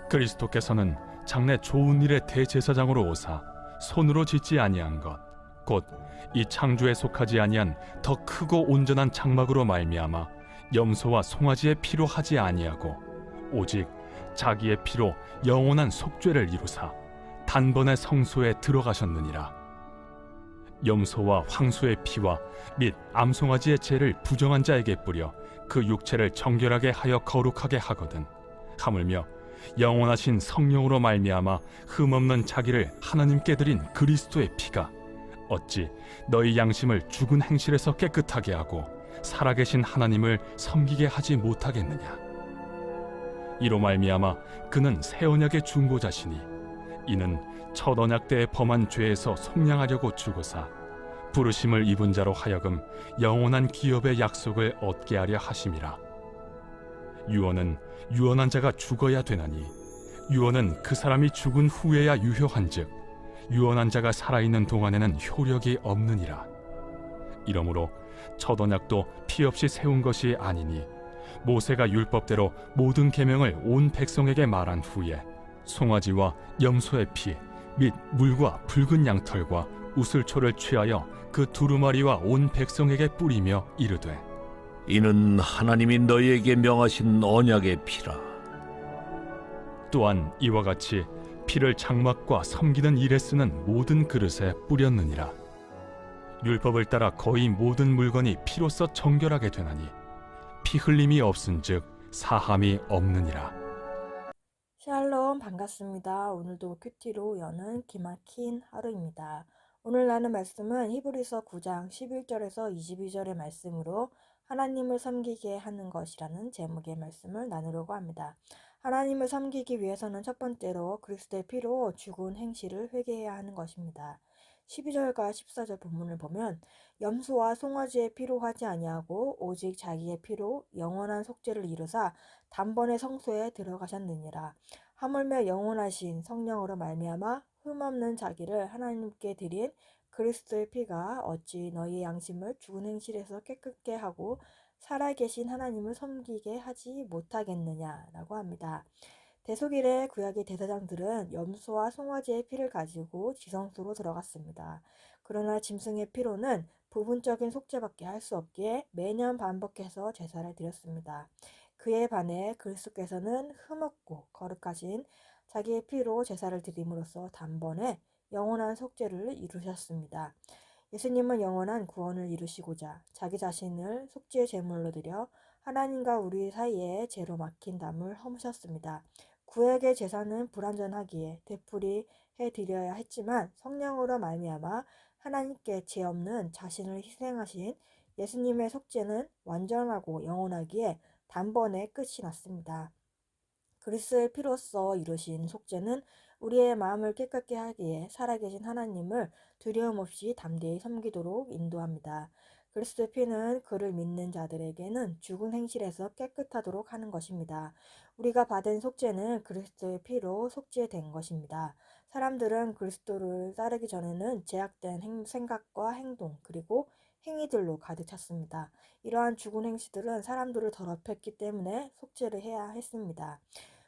그리스도께서는 장래 좋은 일의 대제사장으로 오사 손으로 짓지 아니한 것 곧 이 창조에 속하지 아니한 더 크고 온전한 장막으로 말미암아 염소와 송아지의 피로 하지 아니하고 오직 자기의 피로 영원한 속죄를 이루사 단번에 성소에 들어가셨느니라. 염소와 황소의 피와 및 암송아지의 죄를 부정한 자에게 뿌려 그 육체를 정결하게 하여 거룩하게 하거든 하물며 영원하신 성령으로 말미암아 흠없는 자기를 하나님께 드린 그리스도의 피가 어찌 너희 양심을 죽은 행실에서 깨끗하게 하고 살아계신 하나님을 섬기게 하지 못하겠느냐. 이로 말미암아 그는 새 언약의 중보자시니 이는 첫 언약 때에 범한 죄에서 속량하려고 죽으사 부르심을 입은 자로 하여금 영원한 기업의 약속을 얻게 하려 하심이라. 유언은 유언한 자가 죽어야 되나니 유언은 그 사람이 죽은 후에야 유효한즉 유언한 자가 살아있는 동안에는 효력이 없느니라. 이러므로 첫 언약도 피 없이 세운 것이 아니니 모세가 율법대로 모든 계명을 온 백성에게 말한 후에 송아지와 염소의 피 및 물과 붉은 양털과 우슬초를 취하여 그 두루마리와 온 백성에게 뿌리며 이르되 이는 하나님이 너희에게 명하신 언약의 피라. 또한 이와 같이 피를 장막과 섬기는 일에 쓰는 모든 그릇에 뿌렸느니라. 율법을 따라 거의 모든 물건이 피로써 정결하게 되나니 피 흘림이 없은즉 사함이 없느니라. 샬롬, 반갑습니다. 오늘도 큐티로 여는 기막힌 하루입니다. 오늘 나눈 말씀은 히브리서 9장 11절에서 22절의 말씀으로 하나님을 섬기게 하는 것이라는 제목의 말씀을 나누려고 합니다. 하나님을 섬기기 위해서는 첫 번째로 그리스도의 피로 죽은 행실을 회개해야 하는 것입니다. 12절과 14절 본문을 보면 염소와 송아지의 피로 하지 아니하고 오직 자기의 피로 영원한 속죄를 이루사 단번에 성소에 들어가셨느니라. 하물며 영원하신 성령으로 말미암아 흠없는 자기를 하나님께 드린 그리스도의 피가 어찌 너희의 양심을 죽은 행실에서 깨끗게 하고 살아계신 하나님을 섬기게 하지 못하겠느냐라고 합니다. 대속일의 구약의 대사장들은 염소와 송아지의 피를 가지고 지성소로 들어갔습니다. 그러나 짐승의 피로는 부분적인 속죄밖에 할 수 없기에 매년 반복해서 제사를 드렸습니다. 그에 반해 그리스도께서는 흠없고 거룩하신 자기의 피로 제사를 드림으로써 단번에 영원한 속죄를 이루셨습니다. 예수님은 영원한 구원을 이루시고자 자기 자신을 속죄의 제물로 드려 하나님과 우리 사이에 죄로 막힌 담을 허무셨습니다. 구약의 제사는 불완전하기에 되풀이 해드려야 했지만 성령으로 말미암아 하나님께 죄 없는 자신을 희생하신 예수님의 속죄는 완전하고 영원하기에 단번에 끝이 났습니다. 그리스도의 피로써 이루신 속죄는 우리의 마음을 깨끗게 하기에 살아계신 하나님을 두려움 없이 담대히 섬기도록 인도합니다. 그리스도의 피는 그를 믿는 자들에게는 죽은 행실에서 깨끗하도록 하는 것입니다. 우리가 받은 속죄는 그리스도의 피로 속죄된 것입니다. 사람들은 그리스도를 따르기 전에는 제약된 생각과 행동 그리고 행위들로 가득 찼습니다. 이러한 죽은 행실들은 사람들을 더럽혔기 때문에 속죄를 해야 했습니다.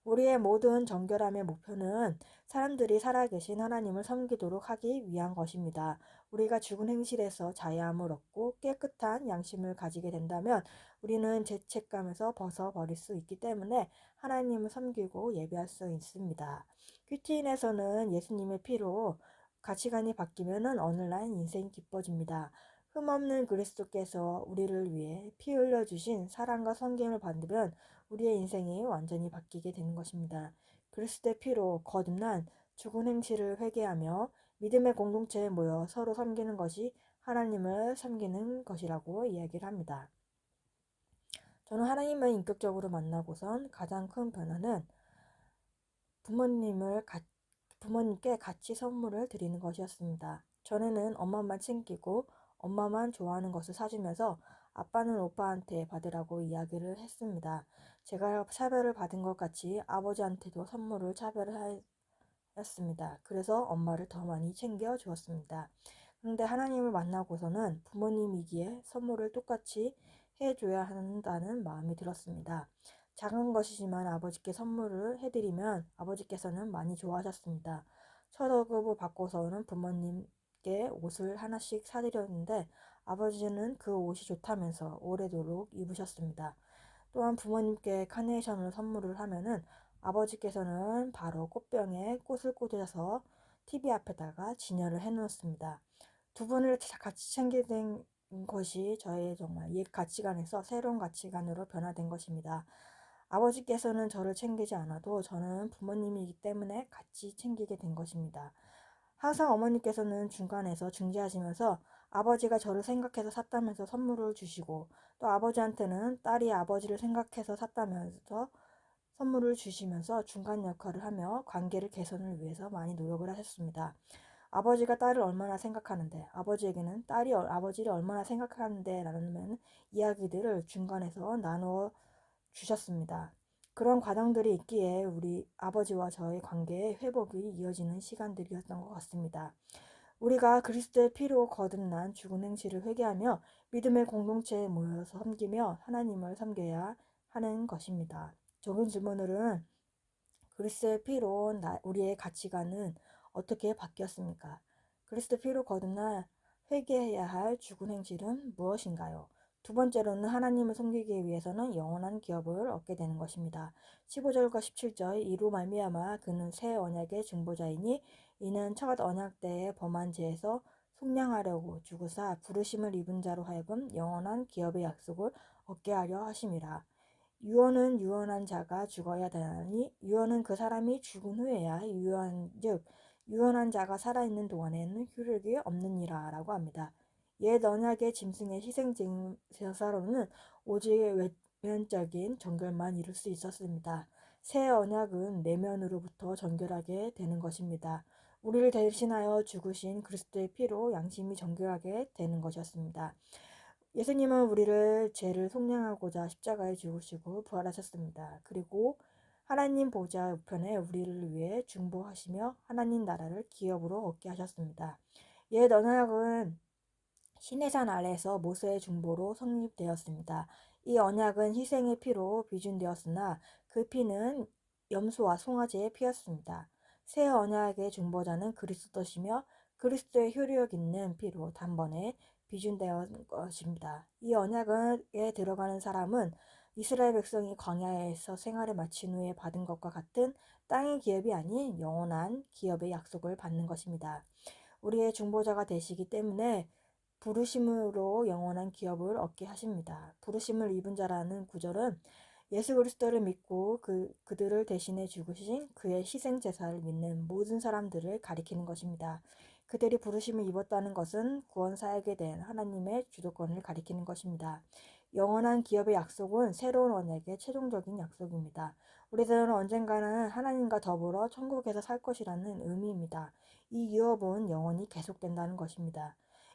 우리의 모든 정결함의 목표는 사람들이 살아계신 하나님을 섬기도록 하기 위한 것입니다. 우리가 죽은 행실에서 자유함을 얻고 깨끗한 양심을 가지게 된다면 우리는 죄책감에서 벗어버릴 수 있기 때문에 하나님을 섬기고 예배할 수 있습니다. 큐티인에서는 예수님의 피로 가치관이 바뀌면 오늘날 인생이 기뻐집니다. 흠없는 그리스도께서 우리를 위해 피 흘려주신 사랑과 섬김을 받으면 우리의 인생이 완전히 바뀌게 되는 것입니다. 그리스도의 피로 거듭난 죽은 행실을 회개하며 믿음의 공동체에 모여 서로 섬기는 것이 하나님을 섬기는 것이라고 이야기를 합니다. 저는 하나님을 인격적으로 만나고선 가장 큰 변화는 부모님께 같이 선물을 드리는 것이었습니다. 전에는 엄마만 챙기고 엄마만 좋아하는 것을 사주면서 아빠는 오빠한테 받으라고 이야기를 했습니다. 제가 차별을 받은 것 같이 아버지한테도 선물을 차별하였습니다. 그래서 엄마를 더 많이 챙겨 주었습니다. 그런데 하나님을 만나고서는 부모님이기에 선물을 똑같이 해줘야 한다는 마음이 들었습니다. 작은 것이지만 아버지께 선물을 해드리면 아버지께서는 많이 좋아하셨습니다. 첫 월급을 받고서는 부모님께 옷을 하나씩 사드렸는데 아버지는 그 옷이 좋다면서 오래도록 입으셨습니다. 또한 부모님께 카네이션을 선물을 하면은 아버지께서는 바로 꽃병에 꽃을 꽂아서 TV 앞에다가 진열을 해놓았습니다. 두 분을 같이 챙기는 것이 저의 정말 옛 가치관에서 새로운 가치관으로 변화된 것입니다. 아버지께서는 저를 챙기지 않아도 저는 부모님이기 때문에 같이 챙기게 된 것입니다. 항상 어머니께서는 중간에서 중재하시면서 아버지가 저를 생각해서 샀다면서 선물을 주시고 또 아버지한테는 딸이 아버지를 생각해서 샀다면서 선물을 주시면서 중간 역할을 하며 관계를 개선을 위해서 많이 노력을 하셨습니다. 아버지가 딸을 얼마나 생각하는데 아버지에게는 딸이 아버지를 얼마나 생각하는데 라는 이야기들을 중간에서 나누어 주셨습니다. 그런 과정들이 있기에 우리 아버지와 저의 관계의 회복이 이어지는 시간들이었던 것 같습니다. 우리가 그리스도의 피로 거듭난 죽은 행실을 회개하며 믿음의 공동체에 모여서 섬기며 하나님을 섬겨야 하는 것입니다. 적은 질문들은 그리스도의 피로 우리의 가치관은 어떻게 바뀌었습니까? 그리스도 피로 거듭나 회개해야 할 죽은 행실은 무엇인가요? 두 번째로는 하나님을 섬기기 위해서는 영원한 기업을 얻게 되는 것입니다. 15절과 17절 이로 말미암아 그는 새 언약의 중보자이니 이는 첫 언약 때에 범한 죄에서 속량하려고 죽으사 부르심을 입은 자로 하여금 영원한 기업의 약속을 얻게 하려 하심이라. 유언은 유언한 자가 죽어야 되나니 유언은 그 사람이 죽은 후에야 유언즉 유언한 자가 살아있는 동안에는 효력이 없느니라 라고 합니다. 옛 언약의 짐승의 희생 제사로는 오직 외면적인 정결만 이룰 수 있었습니다. 새 언약은 내면으로부터 정결하게 되는 것입니다. 우리를 대신하여 죽으신 그리스도의 피로 양심이 정결하게 되는 것이었습니다. 예수님은 우리를 죄를 속량하고자 십자가에 죽으시고 부활하셨습니다. 그리고 하나님 보좌 우편에 우리를 위해 중보하시며 하나님 나라를 기업으로 얻게 하셨습니다. 옛 언약은 시내산 아래에서 모세의 중보로 성립되었습니다. 이 언약은 희생의 피로 비준되었으나 그 피는 염소와 송아지의 피였습니다. 새 언약의 중보자는 그리스도시며 그리스도의 효력 있는 피로 단번에 비준되었 것입니다. 이 언약에 들어가는 사람은 이스라엘 백성이 광야에서 생활을 마친 후에 받은 것과 같은 땅의 기업이 아닌 영원한 기업의 약속을 받는 것입니다. 우리의 중보자가 되시기 때문에 부르심으로 영원한 기업을 얻게 하십니다. 부르심을 입은 자라는 구절은 예수 그리스도를 믿고 그들을 대신해 죽으신 그의 희생 제사를 믿는 모든 사람들을 가리키는 것입니다. 그들이 부르심을 입었다는 것은 구원 사역에 대한 하나님의 주도권을 가리키는 것입니다. 영원한 기업의 약속은 새로운 언약의 최종적인 약속입니다. 우리들은 언젠가는 하나님과 더불어 천국에서 살 것이라는 의미입니다. 이 유업은 영원히 계속된다는 것입니다.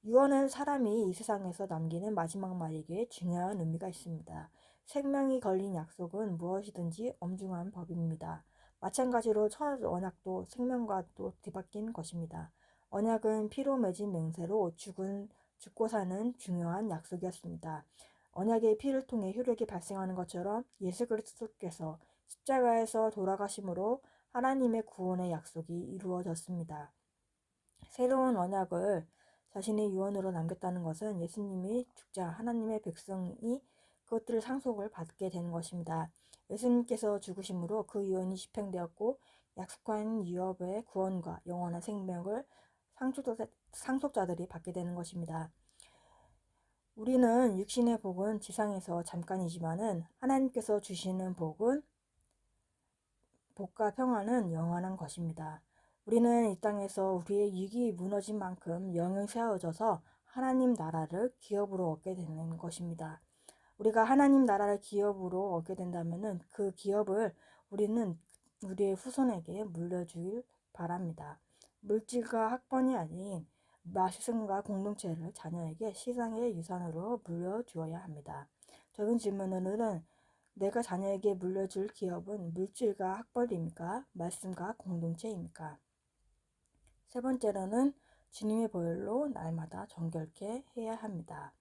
유언은 사람이 이 세상에서 남기는 마지막 말이기에 중요한 의미가 있습니다. 생명이 걸린 약속은 무엇이든지 엄중한 법입니다. 마찬가지로 첫 언약도 생명과도 뒤바뀐 것입니다. 언약은 피로 맺은 맹세로 죽고 사는 중요한 약속이었습니다. 언약의 피를 통해 효력이 발생하는 것처럼 예수 그리스도께서 십자가에서 돌아가심으로 하나님의 구원의 약속이 이루어졌습니다. 새로운 언약을 자신의 유언으로 남겼다는 것은 예수님이 죽자 하나님의 백성이 그것들을 상속을 받게 되는 것입니다. 예수님께서 죽으심으로 그 유언이 집행되었고 약속한 유업의 구원과 영원한 생명을 상속자들이 받게 되는 것입니다. 우리는 육신의 복은 지상에서 잠깐이지만은 하나님께서 주시는 복과 평안은 영원한 것입니다. 우리는 이 땅에서 우리의 육이 무너진 만큼 영이 세워져서 하나님 나라를 기업으로 얻게 되는 것입니다. 우리가 하나님 나라를 기업으로 얻게 된다면은 그 기업을 우리는 우리의 후손에게 물려주길 바랍니다. 물질과 학번이 아닌 말씀과 공동체를 자녀에게 세상의 유산으로 물려주어야 합니다. 적은 질문으로는 내가 자녀에게 물려줄 기업은 물질과 학벌입니까? 말씀과 공동체입니까? 세 번째로는 주님의 보혈로 날마다 정결케 해야 합니다.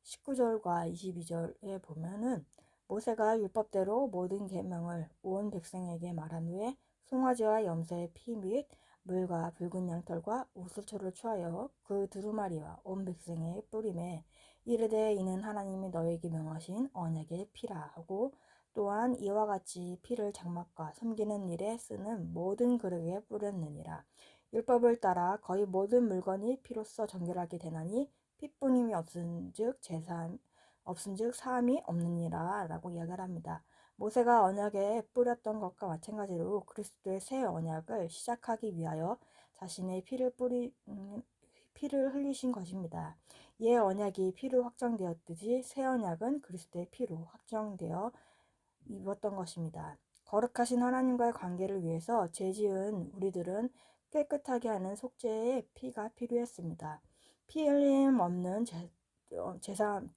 19절과 22절에 보면은 모세가 율법대로 모든 계명을 온 백성에게 말한 후에 송아지와 염소의 피 및 물과 붉은 양털과 우슬초를 취하여 그 두루마리와 온 백성의 뿌림에 이르되 이는 하나님이 너에게 명하신 언약의 피라 하고 또한 이와 같이 피를 장막과 섬기는 일에 쓰는 모든 그릇에 뿌렸느니라. 율법을 따라 거의 모든 물건이 피로써 정결하게 되나니 피뿌림이 없은즉 사함이 없느니라 라고 이야기를 합니다. 모세가 언약에 뿌렸던 것과 마찬가지로 그리스도의 새 언약을 시작하기 위하여 자신의 피를 흘리신 것입니다. 옛 언약이 피로 확정되었듯이 새 언약은 그리스도의 피로 확정되어 입었던 것입니다. 거룩하신 하나님과의 관계를 위해서 죄 지은 우리들은 깨끗하게 하는 속죄의 피가 필요했습니다. 피 흘림 없는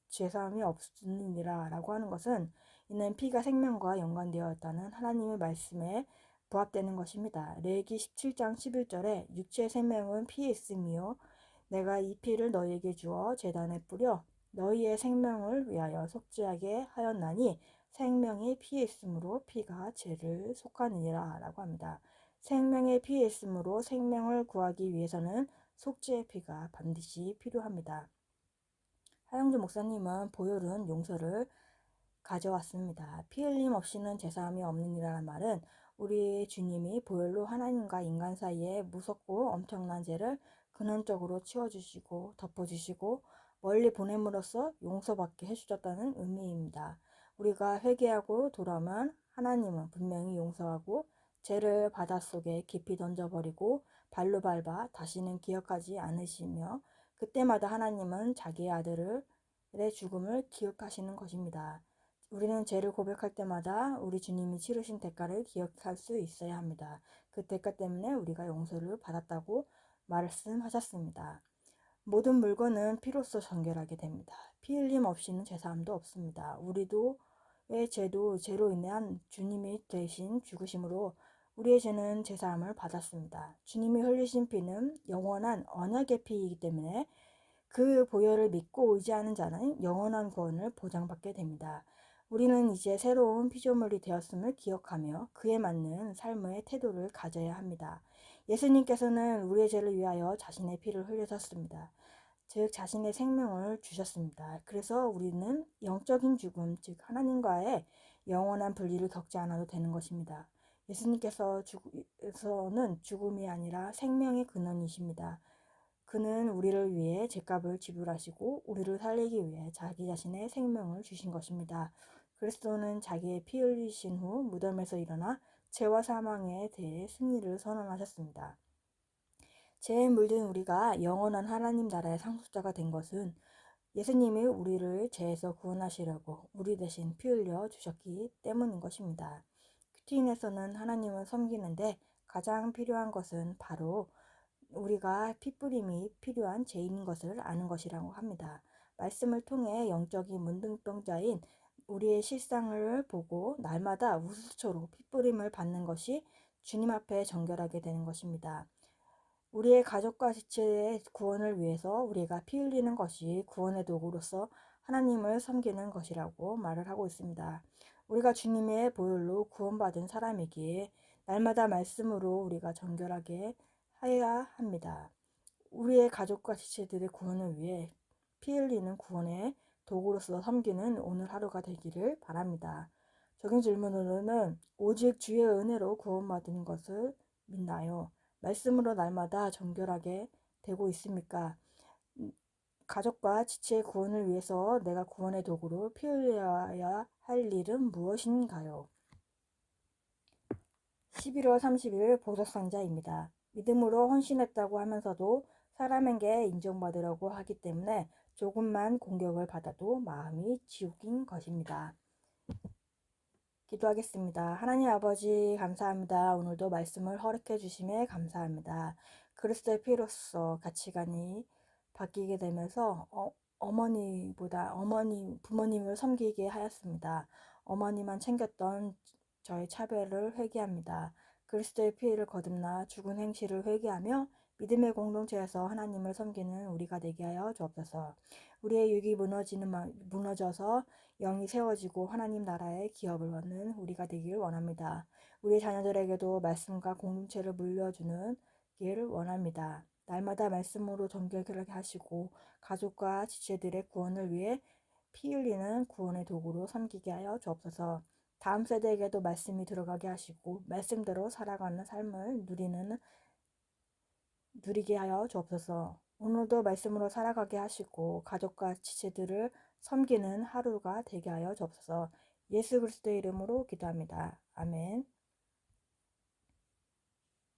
죄사함이 없느니라 라고 하는 것은 이는 피가 생명과 연관되어 있다는 하나님의 말씀에 부합되는 것입니다. 레위기 17장 11절에 육체의 생명은 피에 있으며 내가 이 피를 너희에게 주어 제단에 뿌려 너희의 생명을 위하여 속죄하게 하였나니 생명이 피에 있으므로 피가 죄를 속하느니라 라고 합니다. 생명의 피에 있으므로 생명을 구하기 위해서는 속죄의 피가 반드시 필요합니다. 하영주 목사님은 보혈은 용서를 가져왔습니다. 피 흘림 없이는 제사함이 없느니라는 말은 우리 주님이 보혈로 하나님과 인간 사이에 무섭고 엄청난 죄를 근원적으로 치워주시고 덮어주시고 멀리 보냄으로써 용서받게 해주셨다는 의미입니다. 우리가 회개하고 돌아오면 하나님은 분명히 용서하고 죄를 바닷속에 깊이 던져버리고 발로 밟아 다시는 기억하지 않으시며 그때마다 하나님은 자기의 아들의 죽음을 기억하시는 것입니다. 우리는 죄를 고백할 때마다 우리 주님이 치르신 대가를 기억할 수 있어야 합니다. 그 대가 때문에 우리가 용서를 받았다고 말씀하셨습니다. 모든 물건은 피로써 정결하게 됩니다. 피 흘림 없이는 제사함도 없습니다. 우리도의 죄로 인한 주님이 대신 죽으심으로 우리의 죄는 제사함을 받았습니다. 주님이 흘리신 피는 영원한 언약의 피이기 때문에 그 보혈을 믿고 의지하는 자는 영원한 구원을 보장받게 됩니다. 우리는 이제 새로운 피조물이 되었음을 기억하며 그에 맞는 삶의 태도를 가져야 합니다. 예수님께서는 우리의 죄를 위하여 자신의 피를 흘리셨습니다. 즉 자신의 생명을 주셨습니다. 그래서 우리는 영적인 죽음, 즉 하나님과의 영원한 분리를 겪지 않아도 되는 것입니다. 예수님께서는 죽음이 아니라 생명의 근원이십니다. 그는 우리를 위해 죄값을 지불하시고 우리를 살리기 위해 자기 자신의 생명을 주신 것입니다. 그리스도는 자기의 피 흘리신 후 무덤에서 일어나 죄와 사망에 대해 승리를 선언하셨습니다. 죄에 물든 우리가 영원한 하나님 나라의 상속자가 된 것은 예수님이 우리를 죄에서 구원하시려고 우리 대신 피 흘려 주셨기 때문인 것입니다. 큐티인에서는 하나님을 섬기는데 가장 필요한 것은 바로 우리가 피뿌림이 필요한 죄인인 것을 아는 것이라고 합니다. 말씀을 통해 영적인 문둥병자인 우리의 실상을 보고 날마다 우수초로 피뿌림을 받는 것이 주님 앞에 정결하게 되는 것입니다. 우리의 가족과 지체의 구원을 위해서 우리가 피 흘리는 것이 구원의 도구로서 하나님을 섬기는 것이라고 말을 하고 있습니다. 우리가 주님의 보혈로 구원받은 사람이기에 날마다 말씀으로 우리가 정결하게 해야 합니다. 우리의 가족과 지체들의 구원을 위해 피 흘리는 구원의 도구로서 섬기는 오늘 하루가 되기를 바랍니다. 적용 질문으로는 오직 주의 은혜로 구원받은 것을 믿나요? 말씀으로 날마다 정결하게 되고 있습니까? 가족과 지체의 구원을 위해서 내가 구원의 도구로 피 흘려야 할 일은 무엇인가요? 11월 30일 보석상자입니다. 믿음으로 헌신했다고 하면서도 사람에게 인정받으려고 하기 때문에 조금만 공격을 받아도 마음이 지옥인 것입니다. 기도하겠습니다. 하나님 아버지 감사합니다. 오늘도 말씀을 허락해 주심에 감사합니다. 그리스도의 피로써 가치관이 바뀌게 되면서 어머니보다 부모님을 섬기게 하였습니다. 어머니만 챙겼던 저의 차별을 회개합니다. 그리스도의 피를 거듭나 죽은 행실을 회개하며 믿음의 공동체에서 하나님을 섬기는 우리가 되게 하여 주옵소서. 우리의 육이 무너져서 영이 세워지고 하나님 나라의 기업을 얻는 우리가 되길 원합니다. 우리 자녀들에게도 말씀과 공동체를 물려주는 길 원합니다. 날마다 말씀으로 정결하게 하시고 가족과 지체들의 구원을 위해 피 흘리는 구원의 도구로 섬기게 하여 주옵소서. 다음 세대에게도 말씀이 들어가게 하시고 말씀대로 살아가는 삶을 누리게 하여 주옵소서. 오늘도 말씀으로 살아가게 하시고 가족과 지체들을 섬기는 하루가 되게 하여 주옵소서. 예수 그리스도의 이름으로 기도합니다. 아멘.